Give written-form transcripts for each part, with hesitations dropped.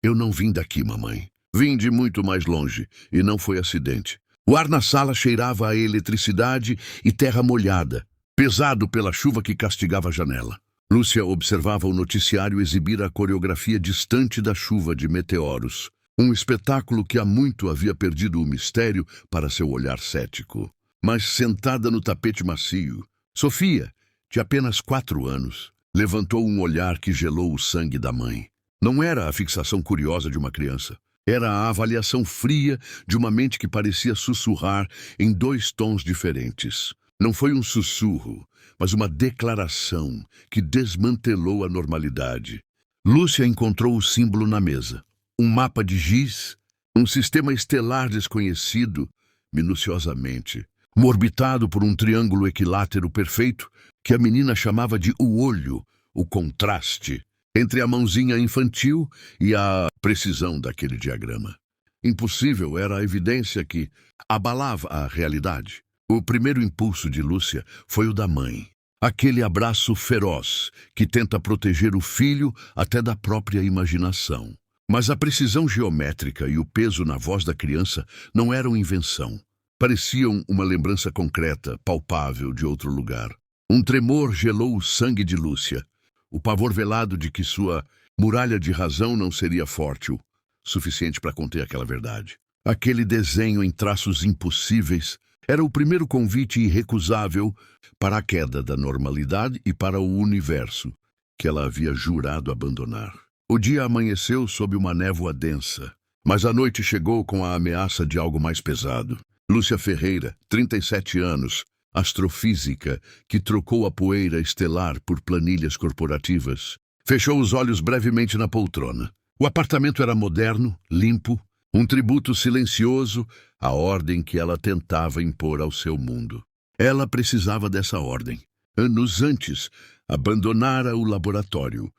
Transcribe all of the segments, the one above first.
Eu não vim daqui, mamãe. Vim de muito mais longe, e não foi acidente. O ar na sala cheirava a eletricidade e terra molhada, pesado pela chuva que castigava a janela. Lúcia observava o noticiário exibir a coreografia distante da chuva de meteoros. Um espetáculo que há muito havia perdido o mistério para seu olhar cético. Mas sentada no tapete macio, Sofia, de apenas 4 anos, levantou um olhar que gelou o sangue da mãe. Não era a fixação curiosa de uma criança. Era a avaliação fria de uma mente que parecia sussurrar em 2 tons diferentes. Não foi um sussurro, mas uma declaração que desmantelou a normalidade. Lúcia encontrou o símbolo na mesa. Um mapa de giz, um sistema estelar desconhecido, minuciosamente, orbitado por um triângulo equilátero perfeito que a menina chamava de o olho, o contraste entre a mãozinha infantil e a precisão daquele diagrama. Impossível era a evidência que abalava a realidade. O primeiro impulso de Lúcia foi o da mãe. Aquele abraço feroz que tenta proteger o filho até da própria imaginação. Mas a precisão geométrica e o peso na voz da criança não eram invenção. Pareciam uma lembrança concreta, palpável de outro lugar. Um tremor gelou o sangue de Lúcia. O pavor velado de que sua muralha de razão não seria forte o suficiente para conter aquela verdade. Aquele desenho em traços impossíveis era o primeiro convite irrecusável para a queda da normalidade e para o universo que ela havia jurado abandonar. O dia amanheceu sob uma névoa densa, mas a noite chegou com a ameaça de algo mais pesado. Lúcia Ferreira, 37 anos, astrofísica, que trocou a poeira estelar por planilhas corporativas, fechou os olhos brevemente na poltrona. O apartamento era moderno, limpo, um tributo silencioso à ordem que ela tentava impor ao seu mundo. Ela precisava dessa ordem. Anos antes, abandonara o laboratório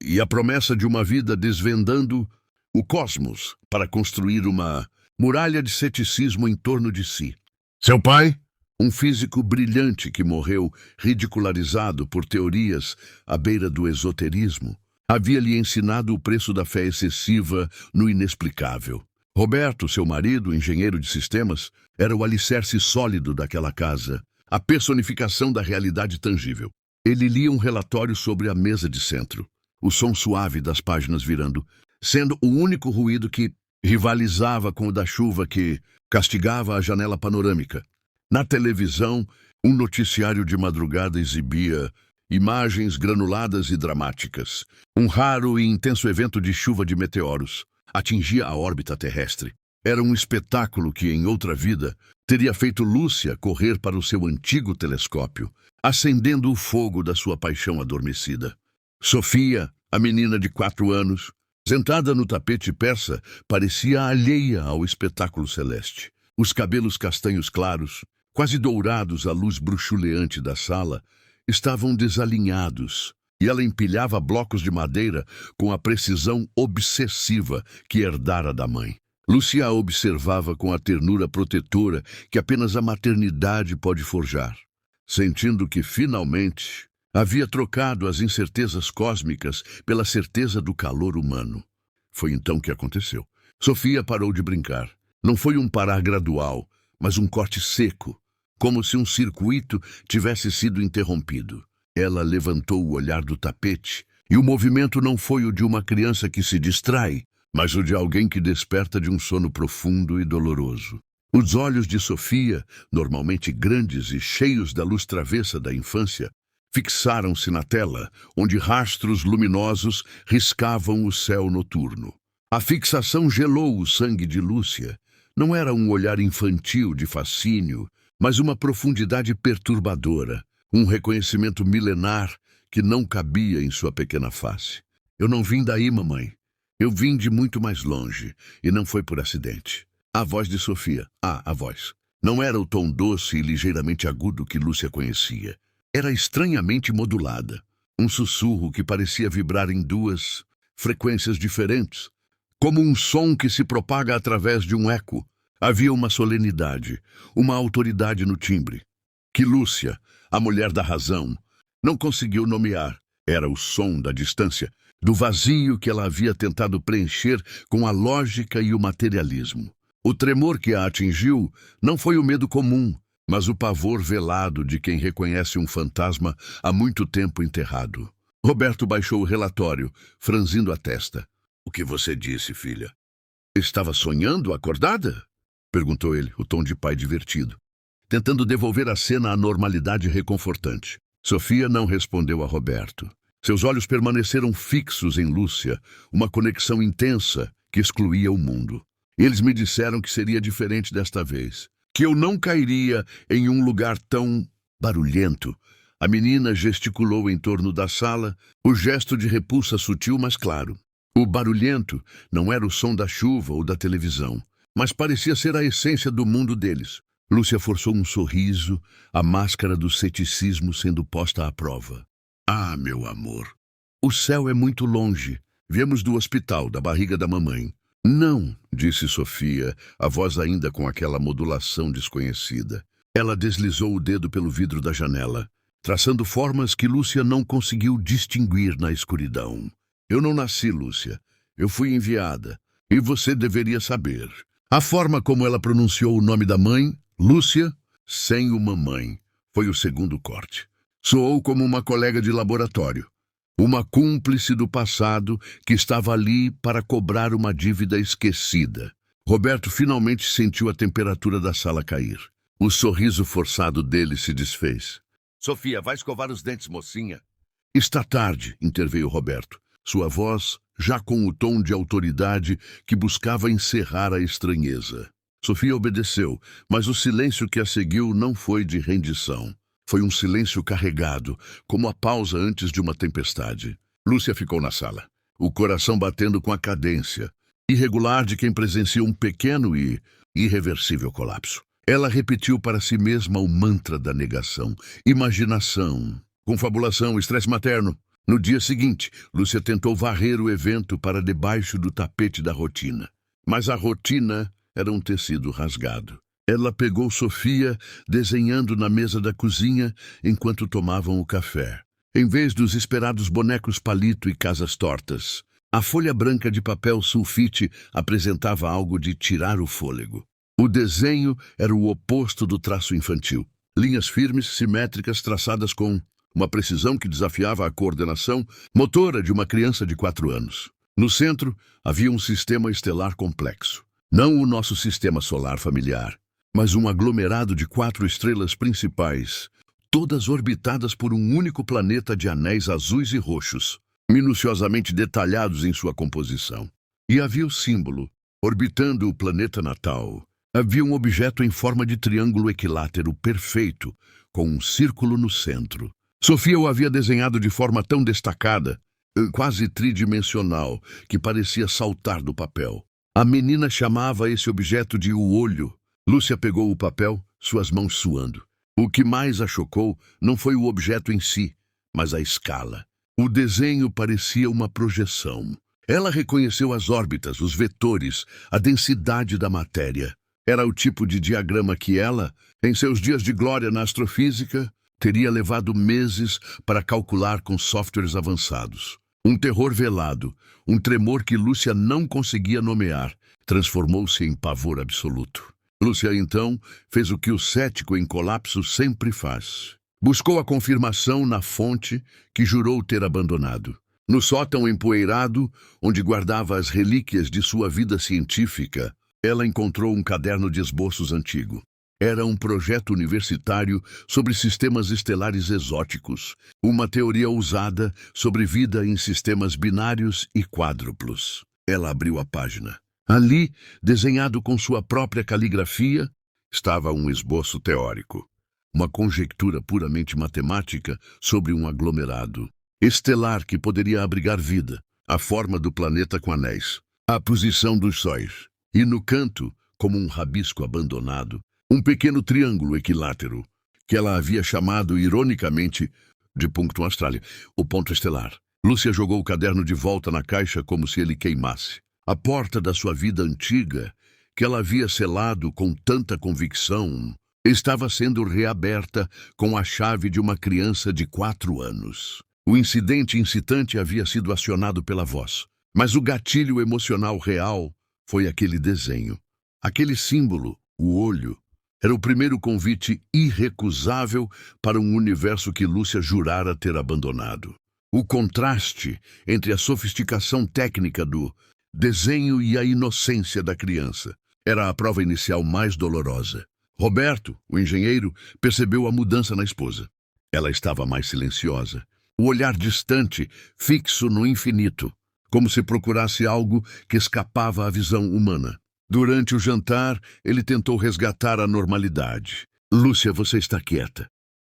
e a promessa de uma vida desvendando o cosmos para construir uma muralha de ceticismo em torno de si. Seu pai, um físico brilhante que morreu ridicularizado por teorias à beira do esoterismo, havia lhe ensinado o preço da fé excessiva no inexplicável. Roberto, seu marido, engenheiro de sistemas, era o alicerce sólido daquela casa, a personificação da realidade tangível. Ele lia um relatório sobre a mesa de centro, o som suave das páginas virando, sendo o único ruído que rivalizava com o da chuva que castigava a janela panorâmica. Na televisão, um noticiário de madrugada exibia imagens granuladas e dramáticas. Um raro e intenso evento de chuva de meteoros atingia a órbita terrestre. Era um espetáculo que, em outra vida, teria feito Lúcia correr para o seu antigo telescópio, acendendo o fogo da sua paixão adormecida. Sofia, a menina de 4 anos, sentada no tapete persa, parecia alheia ao espetáculo celeste. Os cabelos castanhos claros, quase dourados à luz bruxuleante da sala, estavam desalinhados, e ela empilhava blocos de madeira com a precisão obsessiva que herdara da mãe. Lúcia a observava com a ternura protetora que apenas a maternidade pode forjar, sentindo que, finalmente, havia trocado as incertezas cósmicas pela certeza do calor humano. Foi então que aconteceu. Sofia parou de brincar. Não foi um parar gradual, mas um corte seco, como se um circuito tivesse sido interrompido. Ela levantou o olhar do tapete, e o movimento não foi o de uma criança que se distrai, mas o de alguém que desperta de um sono profundo e doloroso. Os olhos de Sofia, normalmente grandes e cheios da luz travessa da infância, fixaram-se na tela, onde rastros luminosos riscavam o céu noturno. A fixação gelou o sangue de Lúcia. Não era um olhar infantil de fascínio, mas uma profundidade perturbadora, um reconhecimento milenar que não cabia em sua pequena face. Eu não vim daí, mamãe. Eu vim de muito mais longe, e não foi por acidente. A voz de Sofia, a voz, não era o tom doce e ligeiramente agudo que Lúcia conhecia. Era estranhamente modulada, um sussurro que parecia vibrar em 2 frequências diferentes, como um som que se propaga através de um eco. Havia uma solenidade, uma autoridade no timbre, que Lúcia, a mulher da razão, não conseguiu nomear. Era o som da distância, do vazio que ela havia tentado preencher com a lógica e o materialismo. O tremor que a atingiu não foi o medo comum, mas o pavor velado de quem reconhece um fantasma há muito tempo enterrado. Roberto baixou o relatório, franzindo a testa. "O que você disse, filha?" "Estava sonhando, acordada?" perguntou ele, o tom de pai divertido, tentando devolver a cena à normalidade reconfortante. Sofia não respondeu a Roberto. Seus olhos permaneceram fixos em Lúcia, uma conexão intensa que excluía o mundo. "Eles me disseram que seria diferente desta vez, que eu não cairia em um lugar tão barulhento." A menina gesticulou em torno da sala, o gesto de repulsa sutil, mas claro. O barulhento não era o som da chuva ou da televisão, mas parecia ser a essência do mundo deles. Lúcia forçou um sorriso, a máscara do ceticismo sendo posta à prova. "Ah, meu amor, o céu é muito longe. Viemos do hospital, da barriga da mamãe." "Não", disse Sofia, a voz ainda com aquela modulação desconhecida. Ela deslizou o dedo pelo vidro da janela, traçando formas que Lúcia não conseguiu distinguir na escuridão. "Eu não nasci, Lúcia. Eu fui enviada. E você deveria saber." A forma como ela pronunciou o nome da mãe, Lúcia, sem o mamãe, foi o segundo corte. Soou como uma colega de laboratório, uma cúmplice do passado que estava ali para cobrar uma dívida esquecida. Roberto finalmente sentiu a temperatura da sala cair. O sorriso forçado dele se desfez. "Sofia, vai escovar os dentes, mocinha." "Está tarde", interveio Roberto, sua voz já com o tom de autoridade que buscava encerrar a estranheza. Sofia obedeceu, mas o silêncio que a seguiu não foi de rendição. Foi um silêncio carregado, como a pausa antes de uma tempestade. Lúcia ficou na sala, o coração batendo com a cadência irregular de quem presencia um pequeno e irreversível colapso. Ela repetiu para si mesma o mantra da negação, imaginação, confabulação, estresse materno. No dia seguinte, Lúcia tentou varrer o evento para debaixo do tapete da rotina. Mas a rotina era um tecido rasgado. Ela pegou Sofia, desenhando na mesa da cozinha enquanto tomavam o café. Em vez dos esperados bonecos palito e casas tortas, a folha branca de papel sulfite apresentava algo de tirar o fôlego. O desenho era o oposto do traço infantil. Linhas firmes, simétricas, traçadas com uma precisão que desafiava a coordenação motora de uma criança de 4 anos. No centro, havia um sistema estelar complexo. Não o nosso sistema solar familiar, mas um aglomerado de 4 estrelas principais, todas orbitadas por um único planeta de anéis azuis e roxos, minuciosamente detalhados em sua composição. E havia o símbolo, orbitando o planeta natal. Havia um objeto em forma de triângulo equilátero perfeito, com um círculo no centro. Sofia o havia desenhado de forma tão destacada, quase tridimensional, que parecia saltar do papel. A menina chamava esse objeto de o olho. Lúcia pegou o papel, suas mãos suando. O que mais a chocou não foi o objeto em si, mas a escala. O desenho parecia uma projeção. Ela reconheceu as órbitas, os vetores, a densidade da matéria. Era o tipo de diagrama que ela, em seus dias de glória na astrofísica, teria levado meses para calcular com softwares avançados. Um terror velado, um tremor que Lúcia não conseguia nomear, transformou-se em pavor absoluto. Lúcia, então, fez o que o cético em colapso sempre faz. Buscou a confirmação na fonte que jurou ter abandonado. No sótão empoeirado, onde guardava as relíquias de sua vida científica, ela encontrou um caderno de esboços antigo. Era um projeto universitário sobre sistemas estelares exóticos, uma teoria ousada sobre vida em sistemas binários e quádruplos. Ela abriu a página. Ali, desenhado com sua própria caligrafia, estava um esboço teórico. Uma conjectura puramente matemática sobre um aglomerado estelar que poderia abrigar vida, a forma do planeta com anéis, a posição dos sóis. E no canto, como um rabisco abandonado, um pequeno triângulo equilátero, que ela havia chamado, ironicamente, de Punctum Australia, o ponto estelar. Lúcia jogou o caderno de volta na caixa como se ele queimasse. A porta da sua vida antiga, que ela havia selado com tanta convicção, estava sendo reaberta com a chave de uma criança de 4 anos. O incidente incitante havia sido acionado pela voz, mas o gatilho emocional real foi aquele desenho. Aquele símbolo, o olho, era o primeiro convite irrecusável para um universo que Lúcia jurara ter abandonado. O contraste entre a sofisticação técnica do desenho e a inocência da criança era a prova inicial mais dolorosa. Roberto, o engenheiro, percebeu a mudança na esposa. Ela estava mais silenciosa, o olhar distante, fixo no infinito, como se procurasse algo que escapava à visão humana. Durante o jantar, ele tentou resgatar a normalidade. Lúcia, você está quieta.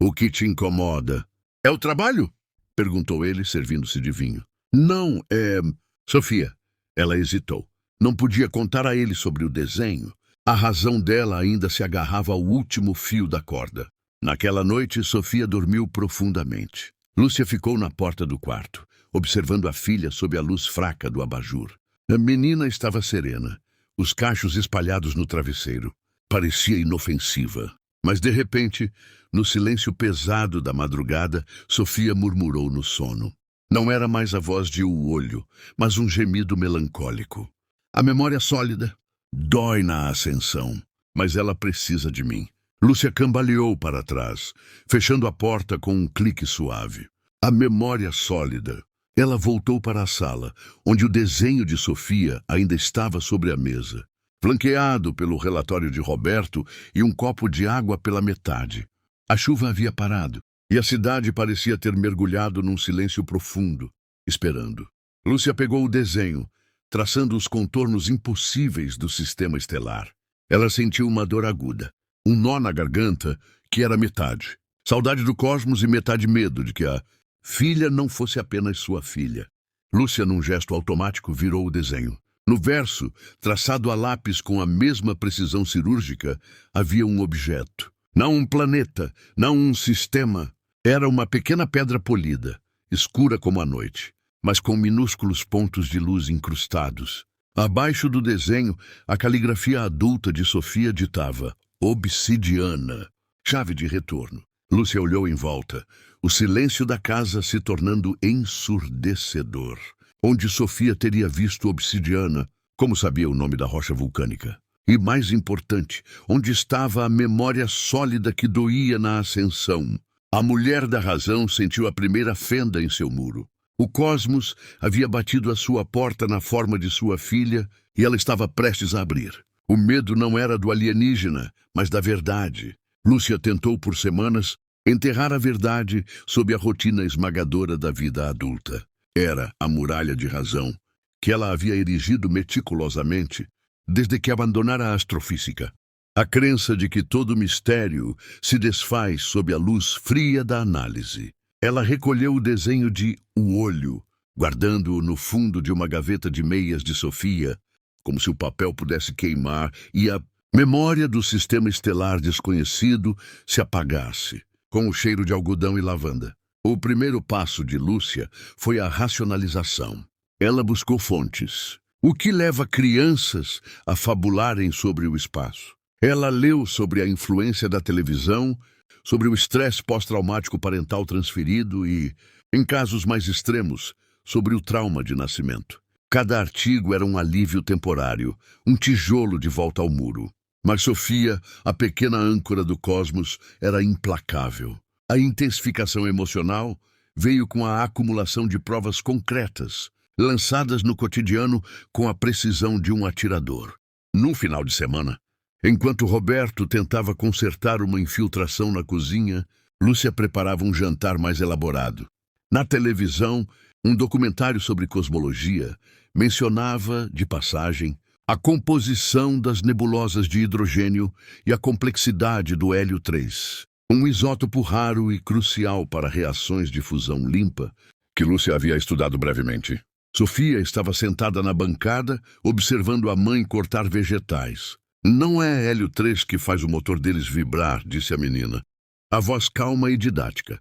O que te incomoda? É o trabalho? Perguntou ele, servindo-se de vinho. Não, é... Sofia. Ela hesitou. Não podia contar a ele sobre o desenho. A razão dela ainda se agarrava ao último fio da corda. Naquela noite, Sofia dormiu profundamente. Lúcia ficou na porta do quarto, observando a filha sob a luz fraca do abajur. A menina estava serena, os cachos espalhados no travesseiro. Parecia inofensiva. Mas, de repente, no silêncio pesado da madrugada, Sofia murmurou no sono. Não era mais a voz de O Olho, mas um gemido melancólico. A memória sólida dói na ascensão, mas ela precisa de mim. Lúcia cambaleou para trás, fechando a porta com um clique suave. A memória sólida. Ela voltou para a sala, onde o desenho de Sofia ainda estava sobre a mesa, flanqueado pelo relatório de Roberto e um copo de água pela metade. A chuva havia parado, e a cidade parecia ter mergulhado num silêncio profundo, esperando. Lúcia pegou o desenho, traçando os contornos impossíveis do sistema estelar. Ela sentiu uma dor aguda, um nó na garganta que era metade. Saudade do cosmos e metade medo de que a filha não fosse apenas sua filha. Lúcia, num gesto automático, virou o desenho. No verso, traçado a lápis com a mesma precisão cirúrgica, havia um objeto. Não um planeta, não um sistema. Era uma pequena pedra polida, escura como a noite, mas com minúsculos pontos de luz incrustados. Abaixo do desenho, a caligrafia adulta de Sofia ditava obsidiana, chave de retorno. Lúcia olhou em volta, o silêncio da casa se tornando ensurdecedor. Onde Sofia teria visto obsidiana, como sabia o nome da rocha vulcânica? E mais importante, onde estava a memória sólida que doía na ascensão? A mulher da razão sentiu a primeira fenda em seu muro. O cosmos havia batido à sua porta na forma de sua filha e ela estava prestes a abrir. O medo não era do alienígena, mas da verdade. Lúcia tentou por semanas enterrar a verdade sob a rotina esmagadora da vida adulta. Era a muralha de razão, que ela havia erigido meticulosamente desde que abandonara a astrofísica. A crença de que todo mistério se desfaz sob a luz fria da análise. Ela recolheu o desenho de O Olho, guardando-o no fundo de uma gaveta de meias de Sofia, como se o papel pudesse queimar e a memória do sistema estelar desconhecido se apagasse, com o cheiro de algodão e lavanda. O primeiro passo de Lúcia foi a racionalização. Ela buscou fontes. O que leva crianças a fabularem sobre o espaço? Ela leu sobre a influência da televisão, sobre o estresse pós-traumático parental transferido e, em casos mais extremos, sobre o trauma de nascimento. Cada artigo era um alívio temporário, um tijolo de volta ao muro. Mas Sofia, a pequena âncora do cosmos, era implacável. A intensificação emocional veio com a acumulação de provas concretas, lançadas no cotidiano com a precisão de um atirador. Num final de semana, enquanto Roberto tentava consertar uma infiltração na cozinha, Lúcia preparava um jantar mais elaborado. Na televisão, um documentário sobre cosmologia mencionava, de passagem, a composição das nebulosas de hidrogênio e a complexidade do hélio 3, um isótopo raro e crucial para reações de fusão limpa, que Lúcia havia estudado brevemente. Sofia estava sentada na bancada, observando a mãe cortar vegetais. Não é hélio 3 que faz o motor deles vibrar, disse a menina. A voz calma e didática.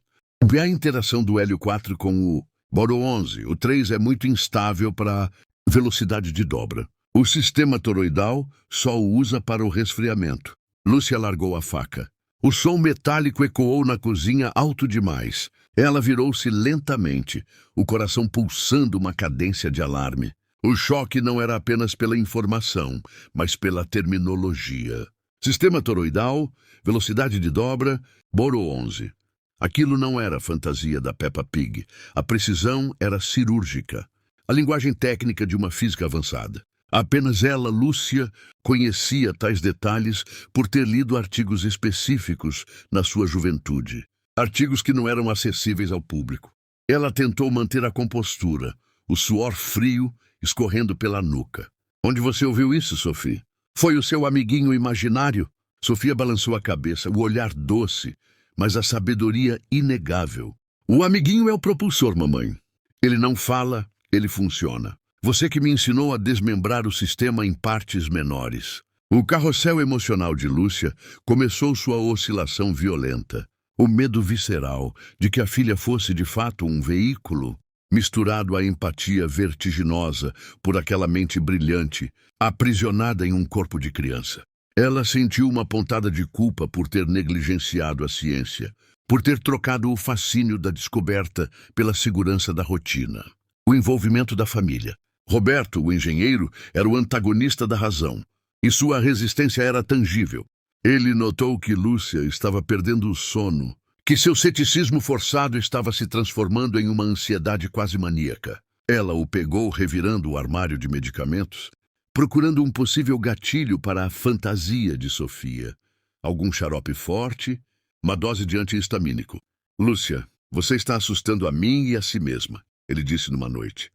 E a interação do hélio 4 com o boro 11. O 3 é muito instável para a velocidade de dobra. O sistema toroidal só o usa para o resfriamento. Lúcia largou a faca. O som metálico ecoou na cozinha alto demais. Ela virou-se lentamente, o coração pulsando uma cadência de alarme. O choque não era apenas pela informação, mas pela terminologia. Sistema toroidal, velocidade de dobra, Boro 11. Aquilo não era fantasia da Peppa Pig. A precisão era cirúrgica. A linguagem técnica de uma física avançada. Apenas ela, Lúcia, conhecia tais detalhes por ter lido artigos específicos na sua juventude. Artigos que não eram acessíveis ao público. Ela tentou manter a compostura, o suor frio escorrendo pela nuca. Onde você ouviu isso, Sophie? Foi o seu amiguinho imaginário? Sofia balançou a cabeça, o olhar doce, mas a sabedoria inegável. O amiguinho é o propulsor, mamãe. Ele não fala, ele funciona. Você que me ensinou a desmembrar o sistema em partes menores. O carrossel emocional de Lúcia começou sua oscilação violenta. O medo visceral de que a filha fosse de fato um veículo, misturado à empatia vertiginosa por aquela mente brilhante, aprisionada em um corpo de criança. Ela sentiu uma pontada de culpa por ter negligenciado a ciência, por ter trocado o fascínio da descoberta pela segurança da rotina. O envolvimento da família. Roberto, o engenheiro, era o antagonista da razão, e sua resistência era tangível. Ele notou que Lúcia estava perdendo o sono, que seu ceticismo forçado estava se transformando em uma ansiedade quase maníaca. Ela o pegou revirando o armário de medicamentos, procurando um possível gatilho para a fantasia de Sofia. Algum xarope forte, uma dose de antihistamínico. Lúcia, você está assustando a mim e a si mesma, ele disse numa noite.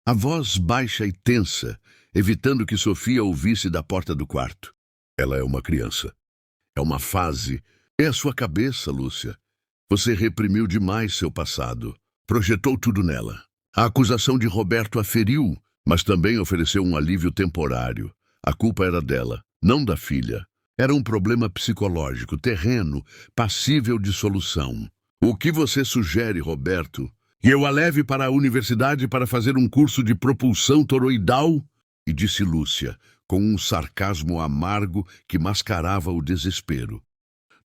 A voz baixa e tensa, evitando que Sofia ouvisse da porta do quarto. Ela é uma criança. É uma fase. É a sua cabeça, Lúcia. Você reprimiu demais seu passado. Projetou tudo nela. A acusação de Roberto a feriu, mas também ofereceu um alívio temporário. A culpa era dela, não da filha. Era um problema psicológico, terreno, passível de solução. O que você sugere, Roberto? Que eu a leve para a universidade para fazer um curso de propulsão toroidal? E disse Lúcia, com um sarcasmo amargo que mascarava o desespero.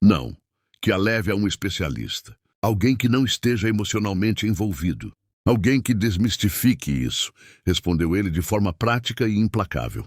Não, que a leve a um especialista. Alguém que não esteja emocionalmente envolvido. Alguém que desmistifique isso, respondeu ele de forma prática e implacável.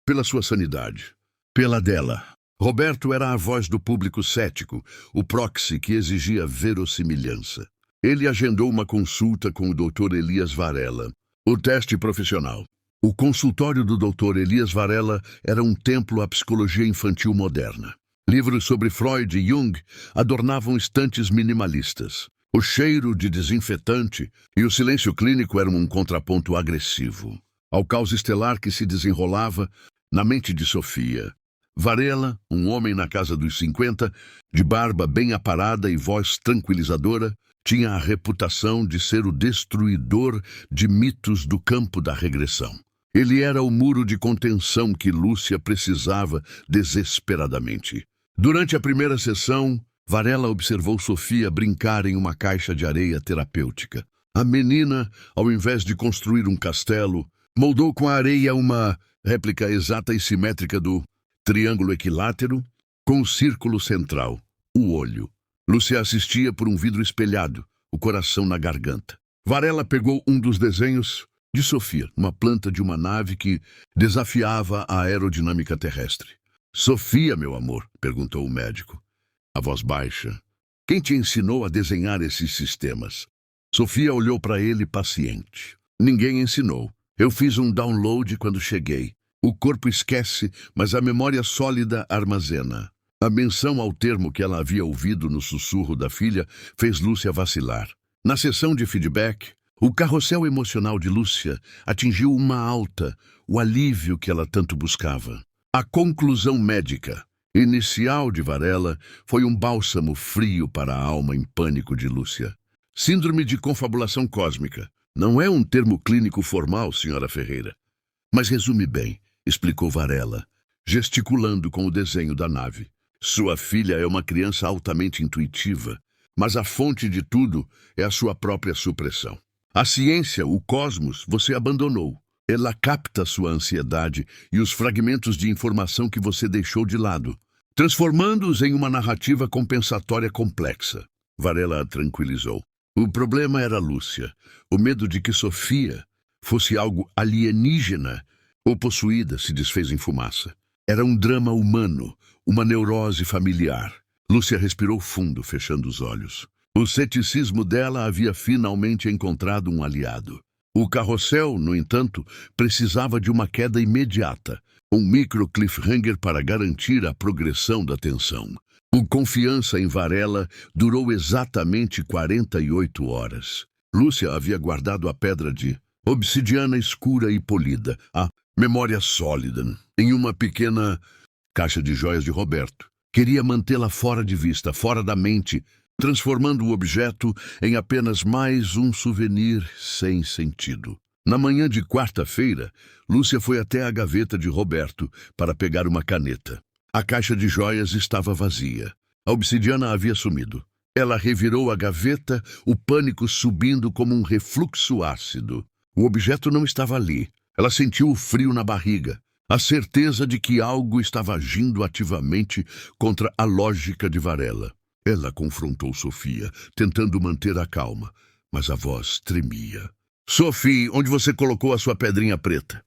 Pela sua sanidade. Pela dela. Roberto era a voz do público cético, o proxy que exigia verossimilhança. Ele agendou uma consulta com o Dr. Elias Varela. O teste profissional. O consultório do Dr. Elias Varela era um templo à psicologia infantil moderna. Livros sobre Freud e Jung adornavam estantes minimalistas. O cheiro de desinfetante e o silêncio clínico eram um contraponto agressivo ao caos estelar que se desenrolava na mente de Sofia. Varela, um homem na casa dos 50, de barba bem aparada e voz tranquilizadora, tinha a reputação de ser o destruidor de mitos do campo da regressão. Ele era o muro de contenção que Lúcia precisava desesperadamente. Durante a primeira sessão, Varela observou Sofia brincar em uma caixa de areia terapêutica. A menina, ao invés de construir um castelo, moldou com a areia uma réplica exata e simétrica do triângulo equilátero, com o círculo central, o olho. Lúcia assistia por um vidro espelhado, o coração na garganta. Varela pegou um dos desenhos de Sofia, uma planta de uma nave que desafiava a aerodinâmica terrestre. Sofia, meu amor, perguntou o médico. A voz baixa. Quem te ensinou a desenhar esses sistemas? Sofia olhou para ele paciente. Ninguém ensinou. Eu fiz um download quando cheguei. O corpo esquece, mas a memória sólida armazena. A menção ao termo que ela havia ouvido no sussurro da filha fez Lúcia vacilar. Na sessão de feedback, o carrossel emocional de Lúcia atingiu uma alta, o alívio que ela tanto buscava. A conclusão médica inicial de Varela foi um bálsamo frio para a alma em pânico de Lúcia. Síndrome de confabulação cósmica. Não é um termo clínico formal, senhora Ferreira. Mas resume bem, explicou Varela, gesticulando com o desenho da nave. Sua filha é uma criança altamente intuitiva, mas a fonte de tudo é a sua própria supressão. A ciência, o cosmos, você abandonou. Ela capta sua ansiedade e os fragmentos de informação que você deixou de lado. transformando-os em uma narrativa compensatória complexa. Varela a tranquilizou. O problema era Lúcia, o medo de que Sofia fosse algo alienígena ou possuída se desfez em fumaça. Era um drama humano, uma neurose familiar. Lúcia respirou fundo, fechando os olhos. O ceticismo dela havia finalmente encontrado um aliado. O carrossel, no entanto, precisava de uma queda imediata, um micro cliffhanger para garantir a progressão da tensão. O confiança em Varela durou exatamente 48 horas. Lúcia havia guardado a pedra de obsidiana escura e polida, a memória sólida, em uma pequena caixa de joias de Roberto. Queria mantê-la fora de vista, fora da mente, transformando o objeto em apenas mais um souvenir sem sentido. Na manhã de quarta-feira, Lúcia foi até a gaveta de Roberto para pegar uma caneta. A caixa de joias estava vazia. A obsidiana havia sumido. Ela revirou a gaveta, o pânico subindo como um refluxo ácido. O objeto não estava ali. Ela sentiu o frio na barriga, a certeza de que algo estava agindo ativamente contra a lógica de Varela. Ela confrontou Sofia, tentando manter a calma, mas a voz tremia. Sophie, onde você colocou a sua pedrinha preta?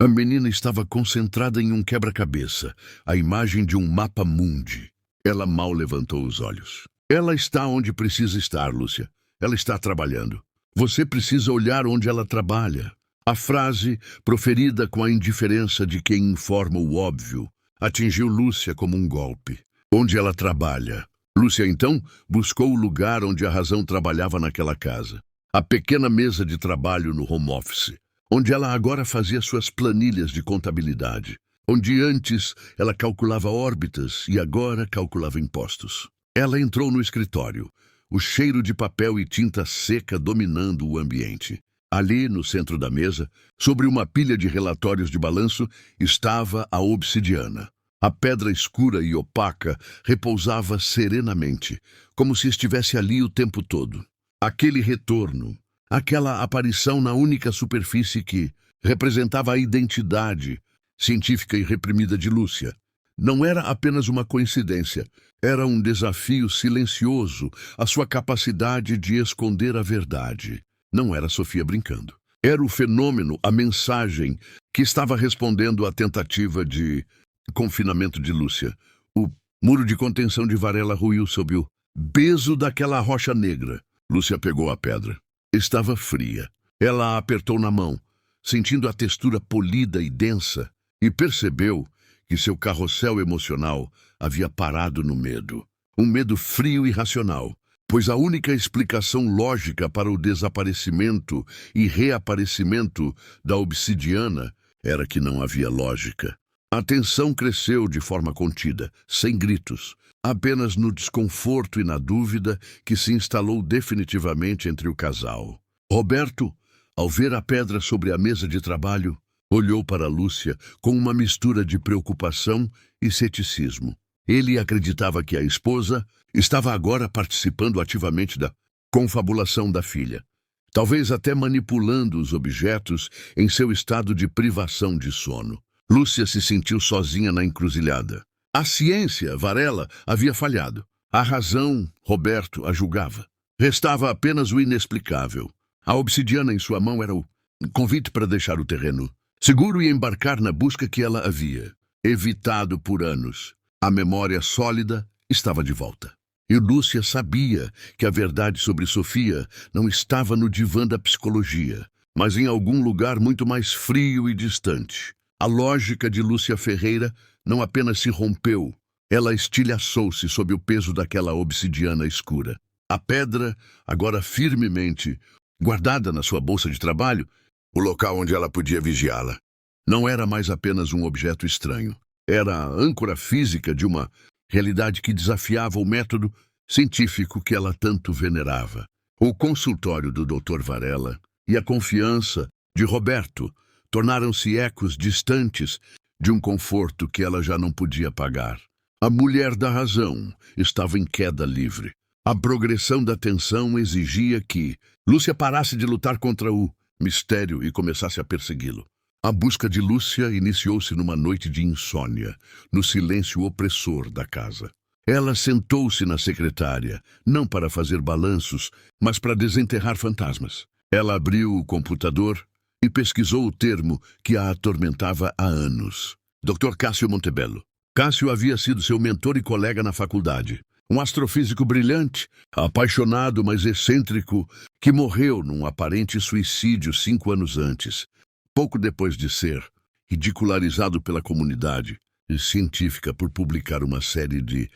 A menina estava concentrada em um quebra-cabeça, a imagem de um mapa mundi. Ela mal levantou os olhos. Ela está onde precisa estar, Lúcia. Ela está trabalhando. Você precisa olhar onde ela trabalha. A frase, proferida com a indiferença de quem informa o óbvio, atingiu Lúcia como um golpe. Onde ela trabalha? Lúcia, então, buscou o lugar onde a razão trabalhava naquela casa. A pequena mesa de trabalho no home office, onde ela agora fazia suas planilhas de contabilidade, onde antes ela calculava órbitas e agora calculava impostos. Ela entrou no escritório, o cheiro de papel e tinta seca dominando o ambiente. Ali, no centro da mesa, sobre uma pilha de relatórios de balanço, estava a obsidiana. A pedra escura e opaca repousava serenamente, como se estivesse ali o tempo todo. Aquele retorno, aquela aparição na única superfície que representava a identidade científica e reprimida de Lúcia, não era apenas uma coincidência, era um desafio silencioso à sua capacidade de esconder a verdade. Não era Sofia brincando. Era o fenômeno, a mensagem, que estava respondendo à tentativa de confinamento de Lúcia. O muro de contenção de Varela ruiu sob o peso daquela rocha negra. Lúcia pegou a pedra. Estava fria. Ela a apertou na mão, sentindo a textura polida e densa, e percebeu que seu carrossel emocional havia parado no medo. Um medo frio e racional, pois a única explicação lógica para o desaparecimento e reaparecimento da obsidiana era que não havia lógica. A tensão cresceu de forma contida, sem gritos, apenas no desconforto e na dúvida que se instalou definitivamente entre o casal. Roberto, ao ver a pedra sobre a mesa de trabalho, olhou para Lúcia com uma mistura de preocupação e ceticismo. Ele acreditava que a esposa estava agora participando ativamente da confabulação da filha, talvez até manipulando os objetos em seu estado de privação de sono. Lúcia se sentiu sozinha na encruzilhada. A ciência, Varela, havia falhado. A razão, Roberto, a julgava. Restava apenas o inexplicável. A obsidiana em sua mão era o convite para deixar o terreno seguro e embarcar na busca que ela havia evitado por anos. A memória sólida estava de volta. E Lúcia sabia que a verdade sobre Sofia não estava no divã da psicologia, mas em algum lugar muito mais frio e distante. A lógica de Lúcia Ferreira não apenas se rompeu, ela estilhaçou-se sob o peso daquela obsidiana escura. A pedra, agora firmemente guardada na sua bolsa de trabalho, o local onde ela podia vigiá-la, não era mais apenas um objeto estranho. Era a âncora física de uma realidade que desafiava o método científico que ela tanto venerava. O consultório do Dr. Varela e a confiança de Roberto tornaram-se ecos distantes de um conforto que ela já não podia pagar. A mulher da razão estava em queda livre. A progressão da tensão exigia que Lúcia parasse de lutar contra o mistério e começasse a persegui-lo. A busca de Lúcia iniciou-se numa noite de insônia, no silêncio opressor da casa. Ela sentou-se na secretária, não para fazer balanços, mas para desenterrar fantasmas. Ela abriu o computador e pesquisou o termo que a atormentava há anos. Dr. Cássio Montebello. Cássio havia sido seu mentor e colega na faculdade. Um astrofísico brilhante, apaixonado, mas excêntrico, que morreu num aparente suicídio 5 anos antes, pouco depois de ser ridicularizado pela comunidade científica por publicar uma série de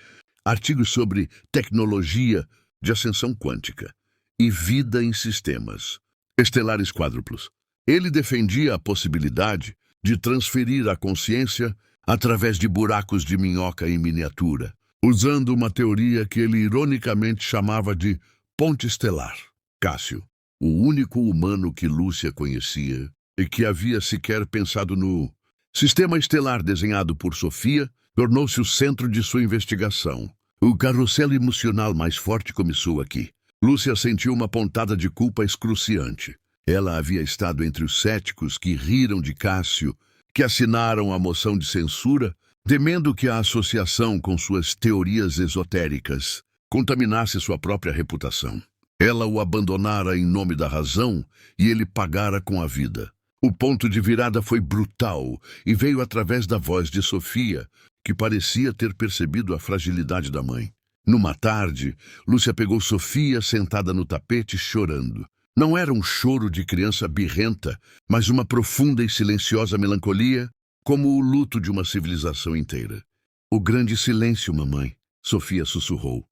artigos sobre tecnologia de ascensão quântica e vida em sistemas estelares quádruplos. Ele defendia a possibilidade de transferir a consciência através de buracos de minhoca em miniatura, usando uma teoria que ele ironicamente chamava de ponte estelar. Cássio, o único humano que Lúcia conhecia e que havia sequer pensado no sistema estelar desenhado por Sofia, tornou-se o centro de sua investigação. O carrossel emocional mais forte começou aqui. Lúcia sentiu uma pontada de culpa excruciante. Ela havia estado entre os céticos que riram de Cássio, que assinaram a moção de censura, temendo que a associação com suas teorias esotéricas contaminasse sua própria reputação. Ela o abandonara em nome da razão e ele pagara com a vida. O ponto de virada foi brutal e veio através da voz de Sofia, que parecia ter percebido a fragilidade da mãe. Numa tarde, Lúcia pegou Sofia sentada no tapete chorando. Não era um choro de criança birrenta, mas uma profunda e silenciosa melancolia, como o luto de uma civilização inteira. O grande silêncio, mamãe, Sofia sussurrou,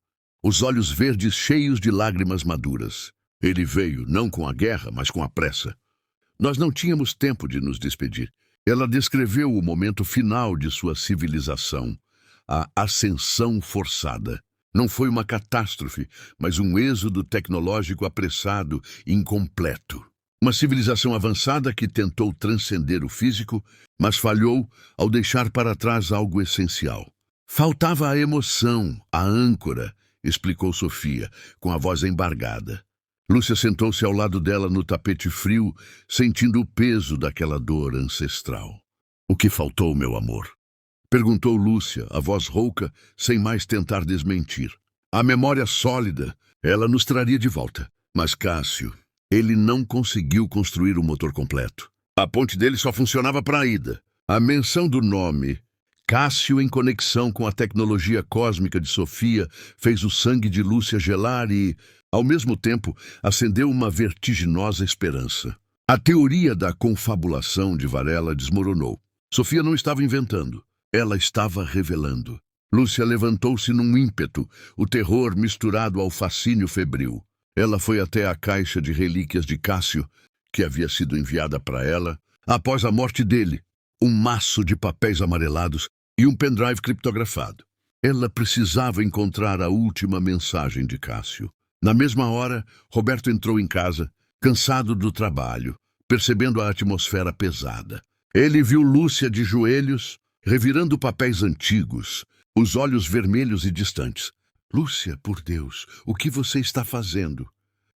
os olhos verdes cheios de lágrimas maduras. Ele veio, não com a guerra, mas com a pressa. Nós não tínhamos tempo de nos despedir. Ela descreveu o momento final de sua civilização, a ascensão forçada. Não foi uma catástrofe, mas um êxodo tecnológico apressado e incompleto. Uma civilização avançada que tentou transcender o físico, mas falhou ao deixar para trás algo essencial. Faltava a emoção, a âncora, explicou Sofia, com a voz embargada. Lúcia sentou-se ao lado dela no tapete frio, sentindo o peso daquela dor ancestral. O que faltou, meu amor? Perguntou Lúcia, a voz rouca, sem mais tentar desmentir. A memória sólida, ela nos traria de volta. Mas Cássio, ele não conseguiu construir o motor completo. A ponte dele só funcionava para a ida. A menção do nome, Cássio em conexão com a tecnologia cósmica de Sofia, fez o sangue de Lúcia gelar e, ao mesmo tempo, acendeu uma vertiginosa esperança. A teoria da confabulação de Varela desmoronou. Sofia não estava inventando. Ela estava revelando. Lúcia levantou-se num ímpeto, o terror misturado ao fascínio febril. Ela foi até a caixa de relíquias de Cássio, que havia sido enviada para ela, após a morte dele, um maço de papéis amarelados e um pendrive criptografado. Ela precisava encontrar a última mensagem de Cássio. Na mesma hora, Roberto entrou em casa, cansado do trabalho, percebendo a atmosfera pesada. Ele viu Lúcia de joelhos, revirando papéis antigos, os olhos vermelhos e distantes. Lúcia, por Deus, o que você está fazendo?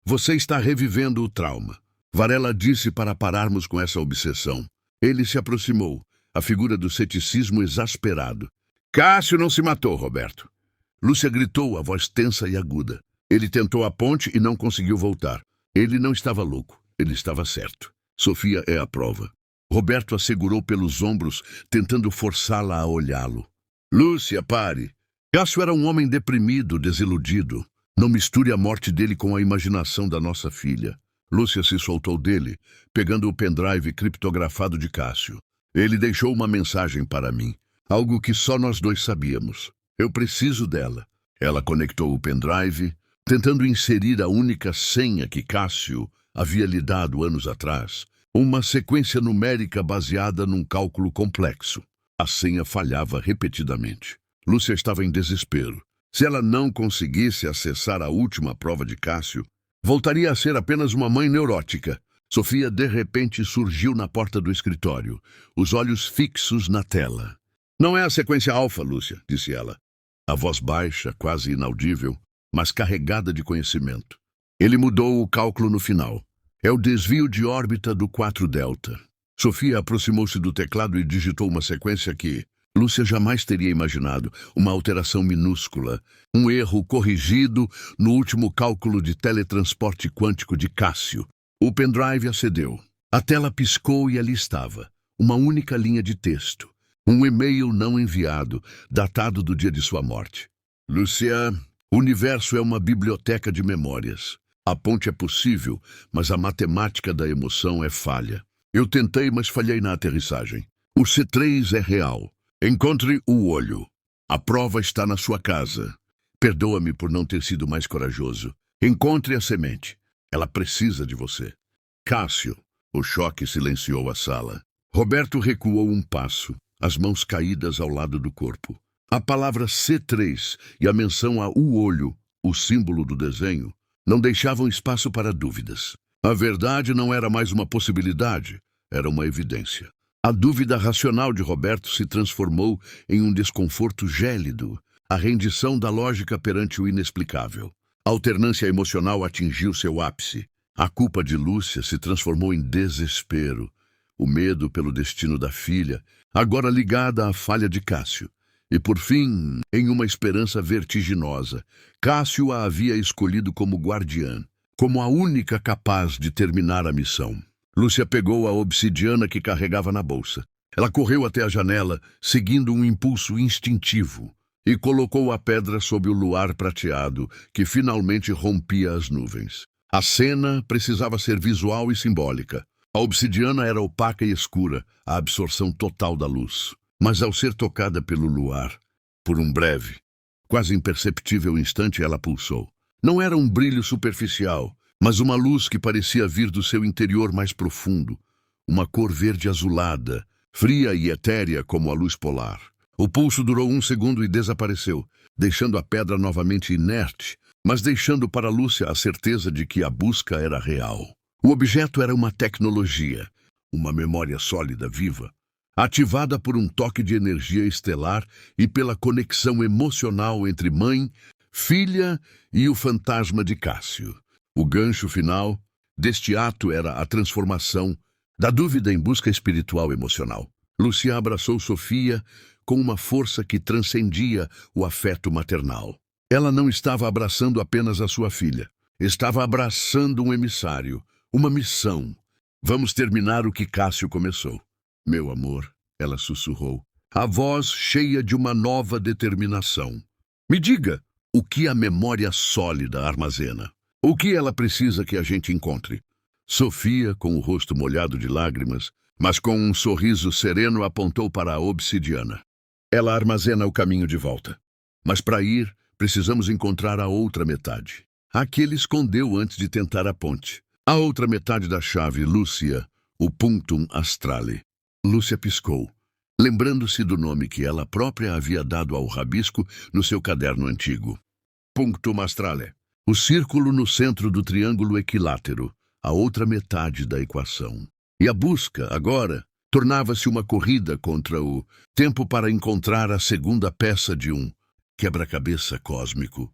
Você está revivendo o trauma. Varela disse para pararmos com essa obsessão. Ele se aproximou, a figura do ceticismo exasperado. Cássio não se matou, Roberto. Lúcia gritou, a voz tensa e aguda. Ele tentou a ponte e não conseguiu voltar. Ele não estava louco, ele estava certo. Sofia é a prova. Roberto a segurou pelos ombros, tentando forçá-la a olhá-lo. Lúcia, pare. Cássio era um homem deprimido, desiludido. Não misture a morte dele com a imaginação da nossa filha. Lúcia se soltou dele, pegando o pendrive criptografado de Cássio. Ele deixou uma mensagem para mim, algo que só nós dois sabíamos. Eu preciso dela. Ela conectou o pendrive, tentando inserir a única senha que Cássio havia lhe dado anos atrás, uma sequência numérica baseada num cálculo complexo. A senha falhava repetidamente. Lúcia estava em desespero. Se ela não conseguisse acessar a última prova de Cássio, voltaria a ser apenas uma mãe neurótica. Sofia, de repente, surgiu na porta do escritório, os olhos fixos na tela. Não é a sequência alfa, Lúcia, disse ela. A voz baixa, quase inaudível, mas carregada de conhecimento. Ele mudou o cálculo no final. É o desvio de órbita do 4 delta. Sofia aproximou-se do teclado e digitou uma sequência que Lúcia jamais teria imaginado, uma alteração minúscula, um erro corrigido no último cálculo de teletransporte quântico de Cássio. O pendrive acendeu. A tela piscou e ali estava, uma única linha de texto, um e-mail não enviado, datado do dia de sua morte. Lúcia, o universo é uma biblioteca de memórias. A ponte é possível, mas a matemática da emoção é falha. Eu tentei, mas falhei na aterrissagem. O C3 é real. Encontre o olho. A prova está na sua casa. Perdoa-me por não ter sido mais corajoso. Encontre a semente. Ela precisa de você. Cássio. O choque silenciou a sala. Roberto recuou um passo, as mãos caídas ao lado do corpo. A palavra C3 e a menção a o olho, o símbolo do desenho, não deixavam espaço para dúvidas. A verdade não era mais uma possibilidade, era uma evidência. A dúvida racional de Roberto se transformou em um desconforto gélido, a rendição da lógica perante o inexplicável. A alternância emocional atingiu seu ápice. A culpa de Lúcia se transformou em desespero. O medo pelo destino da filha, agora ligada à falha de Cássio. E, por fim, em uma esperança vertiginosa, Cássio a havia escolhido como guardiã, como a única capaz de terminar a missão. Lúcia pegou a obsidiana que carregava na bolsa. Ela correu até a janela, seguindo um impulso instintivo, e colocou a pedra sob o luar prateado, que finalmente rompia as nuvens. A cena precisava ser visual e simbólica. A obsidiana era opaca e escura, a absorção total da luz. Mas ao ser tocada pelo luar, por um breve, quase imperceptível instante, ela pulsou. Não era um brilho superficial, mas uma luz que parecia vir do seu interior mais profundo, uma cor verde azulada, fria e etérea como a luz polar. O pulso durou 1 segundo e desapareceu, deixando a pedra novamente inerte, mas deixando para Lúcia a certeza de que a busca era real. O objeto era uma tecnologia, uma memória sólida viva, ativada por um toque de energia estelar e pela conexão emocional entre mãe, filha e o fantasma de Cássio. O gancho final deste ato era a transformação da dúvida em busca espiritual emocional. Lúcia abraçou Sofia com uma força que transcendia o afeto maternal. Ela não estava abraçando apenas a sua filha. Estava abraçando um emissário, uma missão. Vamos terminar o que Cássio começou. Meu amor, ela sussurrou, a voz cheia de uma nova determinação. Me diga, o que a memória sólida armazena? O que ela precisa que a gente encontre? Sofia, com o rosto molhado de lágrimas, mas com um sorriso sereno, apontou para a obsidiana. Ela armazena o caminho de volta. Mas para ir, precisamos encontrar a outra metade. A que ele escondeu antes de tentar a ponte. A outra metade da chave, Lúcia, o Punctum Astrale. Lúcia piscou, lembrando-se do nome que ela própria havia dado ao rabisco no seu caderno antigo. Punctum Astrale. O círculo no centro do triângulo equilátero, a outra metade da equação. E a busca, agora, tornava-se uma corrida contra o tempo para encontrar a segunda peça de um quebra-cabeça cósmico,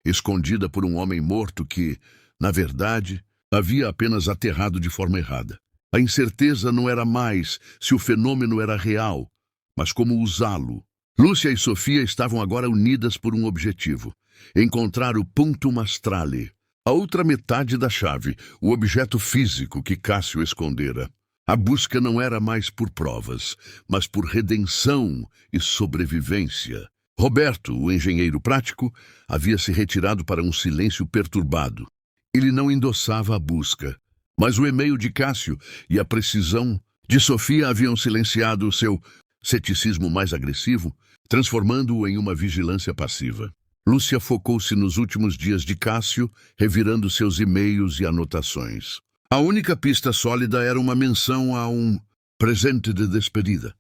escondida por um homem morto que, na verdade, havia apenas aterrado de forma errada. A incerteza não era mais se o fenômeno era real, mas como usá-lo. Lúcia e Sofia estavam agora unidas por um objetivo: encontrar o Punctum Astrale, a outra metade da chave, o objeto físico que Cássio escondera. A busca não era mais por provas, mas por redenção e sobrevivência. Roberto, o engenheiro prático, havia se retirado para um silêncio perturbado. Ele não endossava a busca, mas o e-mail de Cássio e a precisão de Sofia haviam silenciado o seu ceticismo mais agressivo, transformando-o em uma vigilância passiva. Lúcia focou-se nos últimos dias de Cássio, revirando seus e-mails e anotações. A única pista sólida era uma menção a um presente de despedida,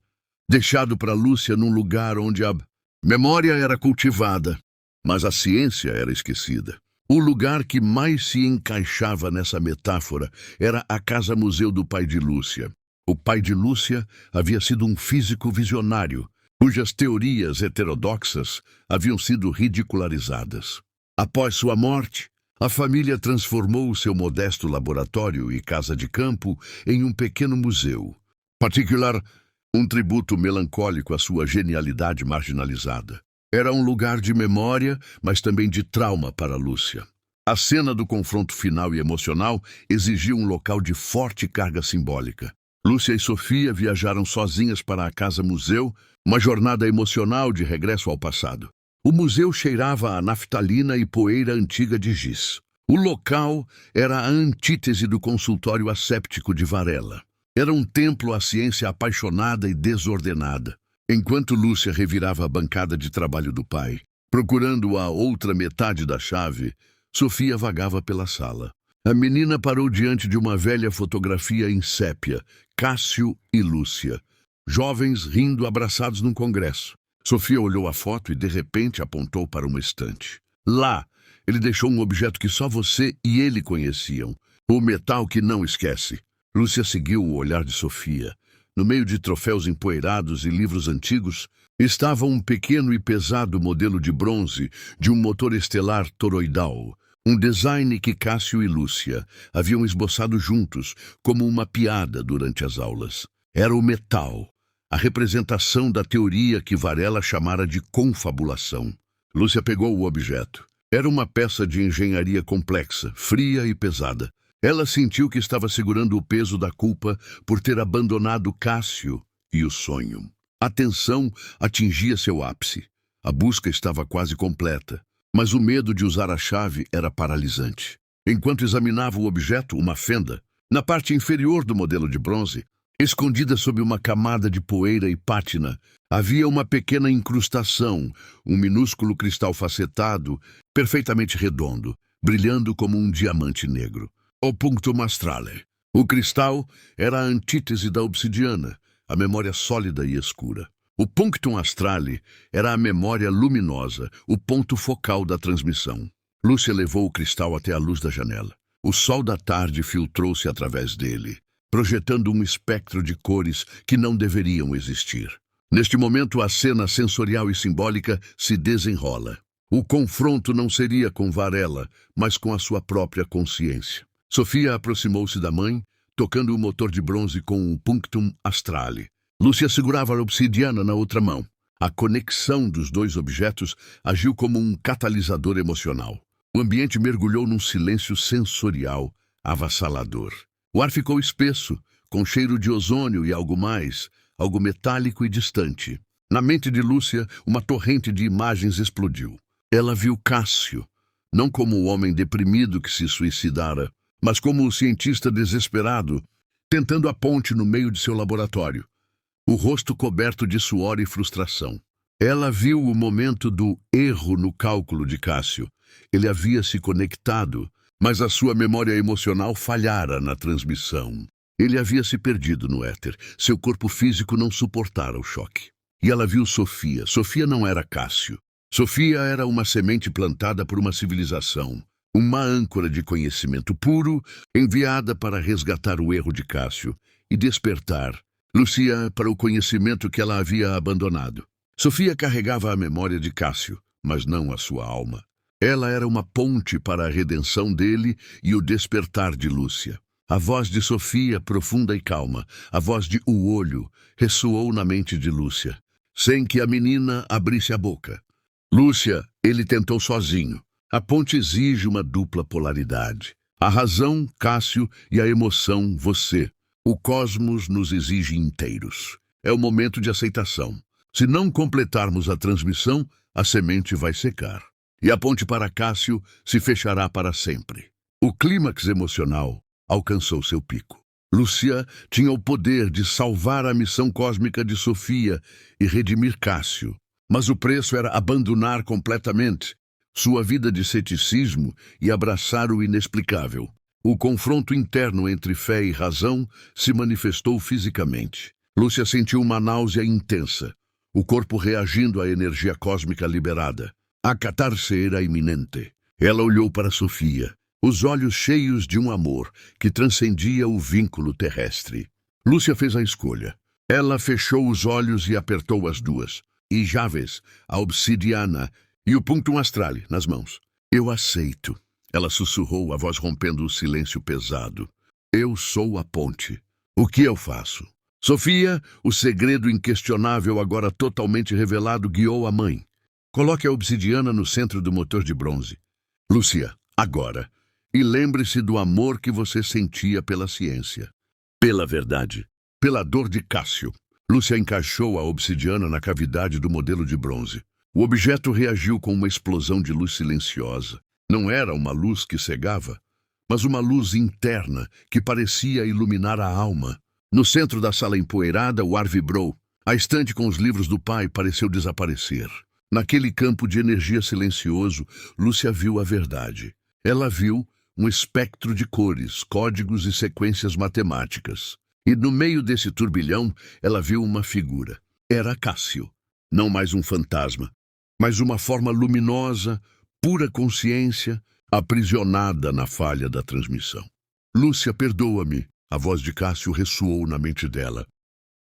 deixado para Lúcia num lugar onde a memória era cultivada, mas a ciência era esquecida. O lugar que mais se encaixava nessa metáfora era a casa-museu do pai de Lúcia. O pai de Lúcia havia sido um físico visionário, cujas teorias heterodoxas haviam sido ridicularizadas. Após sua morte, a família transformou o seu modesto laboratório e casa de campo em um pequeno museu, particular, um tributo melancólico à sua genialidade marginalizada. Era um lugar de memória, mas também de trauma para Lúcia. A cena do confronto final e emocional exigia um local de forte carga simbólica. Lúcia e Sofia viajaram sozinhas para a casa-museu, uma jornada emocional de regresso ao passado. O museu cheirava a naftalina e poeira antiga de giz. O local era a antítese do consultório asséptico de Varela. Era um templo à ciência apaixonada e desordenada. Enquanto Lúcia revirava a bancada de trabalho do pai, procurando a outra metade da chave, Sofia vagava pela sala. A menina parou diante de uma velha fotografia em sépia, Cássio e Lúcia, jovens rindo abraçados num congresso. Sofia olhou a foto e, de repente, apontou para uma estante. Lá, ele deixou um objeto que só você e ele conheciam, o metal que não esquece. Lúcia seguiu o olhar de Sofia. No meio de troféus empoeirados e livros antigos, estava um pequeno e pesado modelo de bronze de um motor estelar toroidal, um design que Cássio e Lúcia haviam esboçado juntos como uma piada durante as aulas. Era o metal, a representação da teoria que Varela chamara de confabulação. Lúcia pegou o objeto. Era uma peça de engenharia complexa, fria e pesada. Ela sentiu que estava segurando o peso da culpa por ter abandonado Cássio e o sonho. A tensão atingia seu ápice. A busca estava quase completa, mas o medo de usar a chave era paralisante. Enquanto examinava o objeto, uma fenda, na parte inferior do modelo de bronze, escondida sob uma camada de poeira e pátina, havia uma pequena incrustação, um minúsculo cristal facetado, perfeitamente redondo, brilhando como um diamante negro. O punctum astrale. O cristal era a antítese da obsidiana, a memória sólida e escura. O punctum astrale era a memória luminosa, o ponto focal da transmissão. Lúcia levou o cristal até a luz da janela. O sol da tarde filtrou-se através dele, projetando um espectro de cores que não deveriam existir. Neste momento, a cena sensorial e simbólica se desenrola. O confronto não seria com Varela, mas com a sua própria consciência. Sofia aproximou-se da mãe, tocando o motor de bronze com o punctum astrale. Lúcia segurava a obsidiana na outra mão. A conexão dos dois objetos agiu como um catalisador emocional. O ambiente mergulhou num silêncio sensorial avassalador. O ar ficou espesso, com cheiro de ozônio e algo mais, algo metálico e distante. Na mente de Lúcia, uma torrente de imagens explodiu. Ela viu Cássio, não como o homem deprimido que se suicidara, mas como o cientista desesperado, tentando a ponte no meio de seu laboratório, o rosto coberto de suor e frustração. Ela viu o momento do erro no cálculo de Cássio. Ele havia se conectado, mas a sua memória emocional falhara na transmissão. Ele havia se perdido no éter. Seu corpo físico não suportara o choque. E ela viu Sofia. Sofia não era Cássio. Sofia era uma semente plantada por uma civilização, uma âncora de conhecimento puro, enviada para resgatar o erro de Cássio e despertar Lúcia para o conhecimento que ela havia abandonado. Sofia carregava a memória de Cássio, mas não a sua alma. Ela era uma ponte para a redenção dele e o despertar de Lúcia. A voz de Sofia, profunda e calma, a voz de O Olho, ressoou na mente de Lúcia, sem que a menina abrisse a boca. Lúcia, ele tentou sozinho. A ponte exige uma dupla polaridade. A razão, Cássio, e a emoção, você. O cosmos nos exige inteiros. É o momento de aceitação. Se não completarmos a transmissão, a semente vai secar. E a ponte para Cássio se fechará para sempre. O clímax emocional alcançou seu pico. Lúcia tinha o poder de salvar a missão cósmica de Sofia e redimir Cássio. Mas o preço era abandonar completamente sua vida de ceticismo e abraçar o inexplicável. O confronto interno entre fé e razão se manifestou fisicamente. Lúcia sentiu uma náusea intensa, o corpo reagindo à energia cósmica liberada. A catarse era iminente. Ela olhou para Sofia, os olhos cheios de um amor que transcendia o vínculo terrestre. Lúcia fez a escolha. Ela fechou os olhos e apertou as duas. E Javes, a obsidiana e o punctum astrale nas mãos. Eu aceito. Ela sussurrou, a voz rompendo o silêncio pesado. Eu sou a ponte. O que eu faço? Sofia, o segredo inquestionável agora totalmente revelado, guiou a mãe. Coloque a obsidiana no centro do motor de bronze. Lúcia, agora. E lembre-se do amor que você sentia pela ciência, pela verdade, pela dor de Cássio. Lúcia encaixou a obsidiana na cavidade do modelo de bronze. O objeto reagiu com uma explosão de luz silenciosa. Não era uma luz que cegava, mas uma luz interna que parecia iluminar a alma. No centro da sala empoeirada, o ar vibrou. A estante com os livros do pai pareceu desaparecer. Naquele campo de energia silencioso, Lúcia viu a verdade. Ela viu um espectro de cores, códigos e sequências matemáticas. E no meio desse turbilhão, ela viu uma figura. Era Cássio. Não mais um fantasma, mas uma forma luminosa, pura consciência, aprisionada na falha da transmissão. Lúcia, perdoa-me. A voz de Cássio ressoou na mente dela,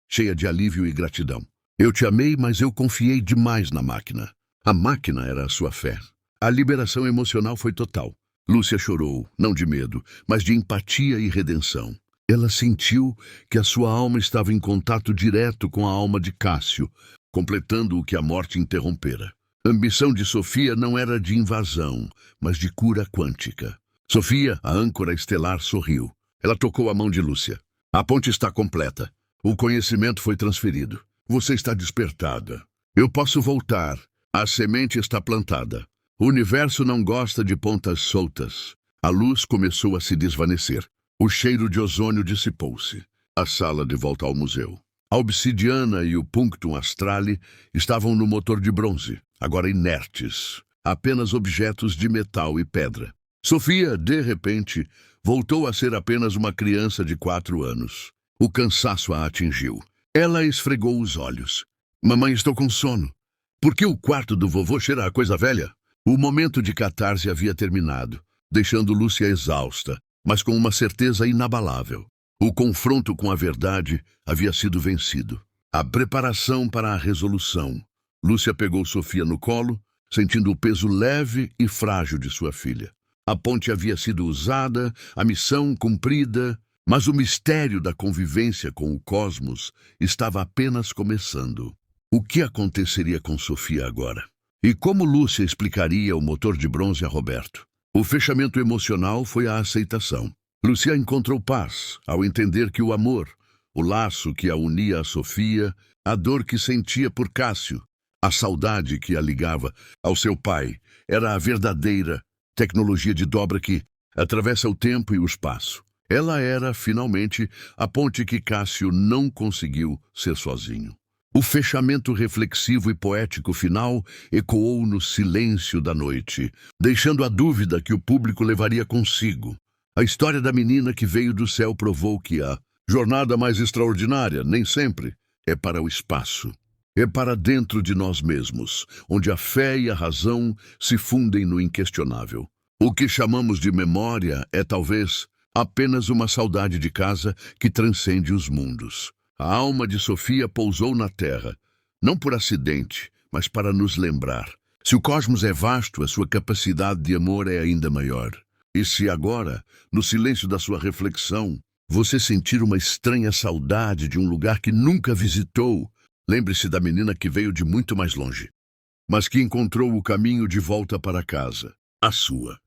cheia de alívio e gratidão. Eu te amei, mas eu confiei demais na máquina. A máquina era a sua fé. A liberação emocional foi total. Lúcia chorou, não de medo, mas de empatia e redenção. Ela sentiu que a sua alma estava em contato direto com a alma de Cássio, completando o que a morte interrompera. A ambição de Sofia não era de invasão, mas de cura quântica. Sofia, a âncora estelar, sorriu. Ela tocou a mão de Lúcia. A ponte está completa. O conhecimento foi transferido. Você está despertada. Eu posso voltar. A semente está plantada. O universo não gosta de pontas soltas. A luz começou a se desvanecer. O cheiro de ozônio dissipou-se. A sala de volta ao museu. A obsidiana e o punctum astrale estavam no motor de bronze, agora inertes. Apenas objetos de metal e pedra. Sofia, de repente, voltou a ser apenas uma criança de 4 anos. O cansaço a atingiu. Ela esfregou os olhos. Mamãe, estou com sono. Por que o quarto do vovô cheira a coisa velha? O momento de catarse havia terminado, deixando Lúcia exausta, mas com uma certeza inabalável. O confronto com a verdade havia sido vencido. A preparação para a resolução. Lúcia pegou Sofia no colo, sentindo o peso leve e frágil de sua filha. A ponte havia sido usada, a missão cumprida, mas o mistério da convivência com o cosmos estava apenas começando. O que aconteceria com Sofia agora? E como Lúcia explicaria o motor de bronze a Roberto? O fechamento emocional foi a aceitação. Lúcia encontrou paz ao entender que o amor, o laço que a unia a Sofia, a dor que sentia por Cássio, a saudade que a ligava ao seu pai, era a verdadeira tecnologia de dobra que atravessa o tempo e o espaço. Ela era, finalmente, a ponte que Cássio não conseguiu ser sozinho. O fechamento reflexivo e poético final ecoou no silêncio da noite, deixando a dúvida que o público levaria consigo. A história da menina que veio do céu provou que a jornada mais extraordinária, nem sempre, é para o espaço. É para dentro de nós mesmos, onde a fé e a razão se fundem no inquestionável. O que chamamos de memória é, talvez, apenas uma saudade de casa que transcende os mundos. A alma de Sofia pousou na Terra, não por acidente, mas para nos lembrar. Se o cosmos é vasto, a sua capacidade de amor é ainda maior. E se agora, no silêncio da sua reflexão, você sentir uma estranha saudade de um lugar que nunca visitou, lembre-se da menina que veio de muito mais longe, mas que encontrou o caminho de volta para casa, a sua.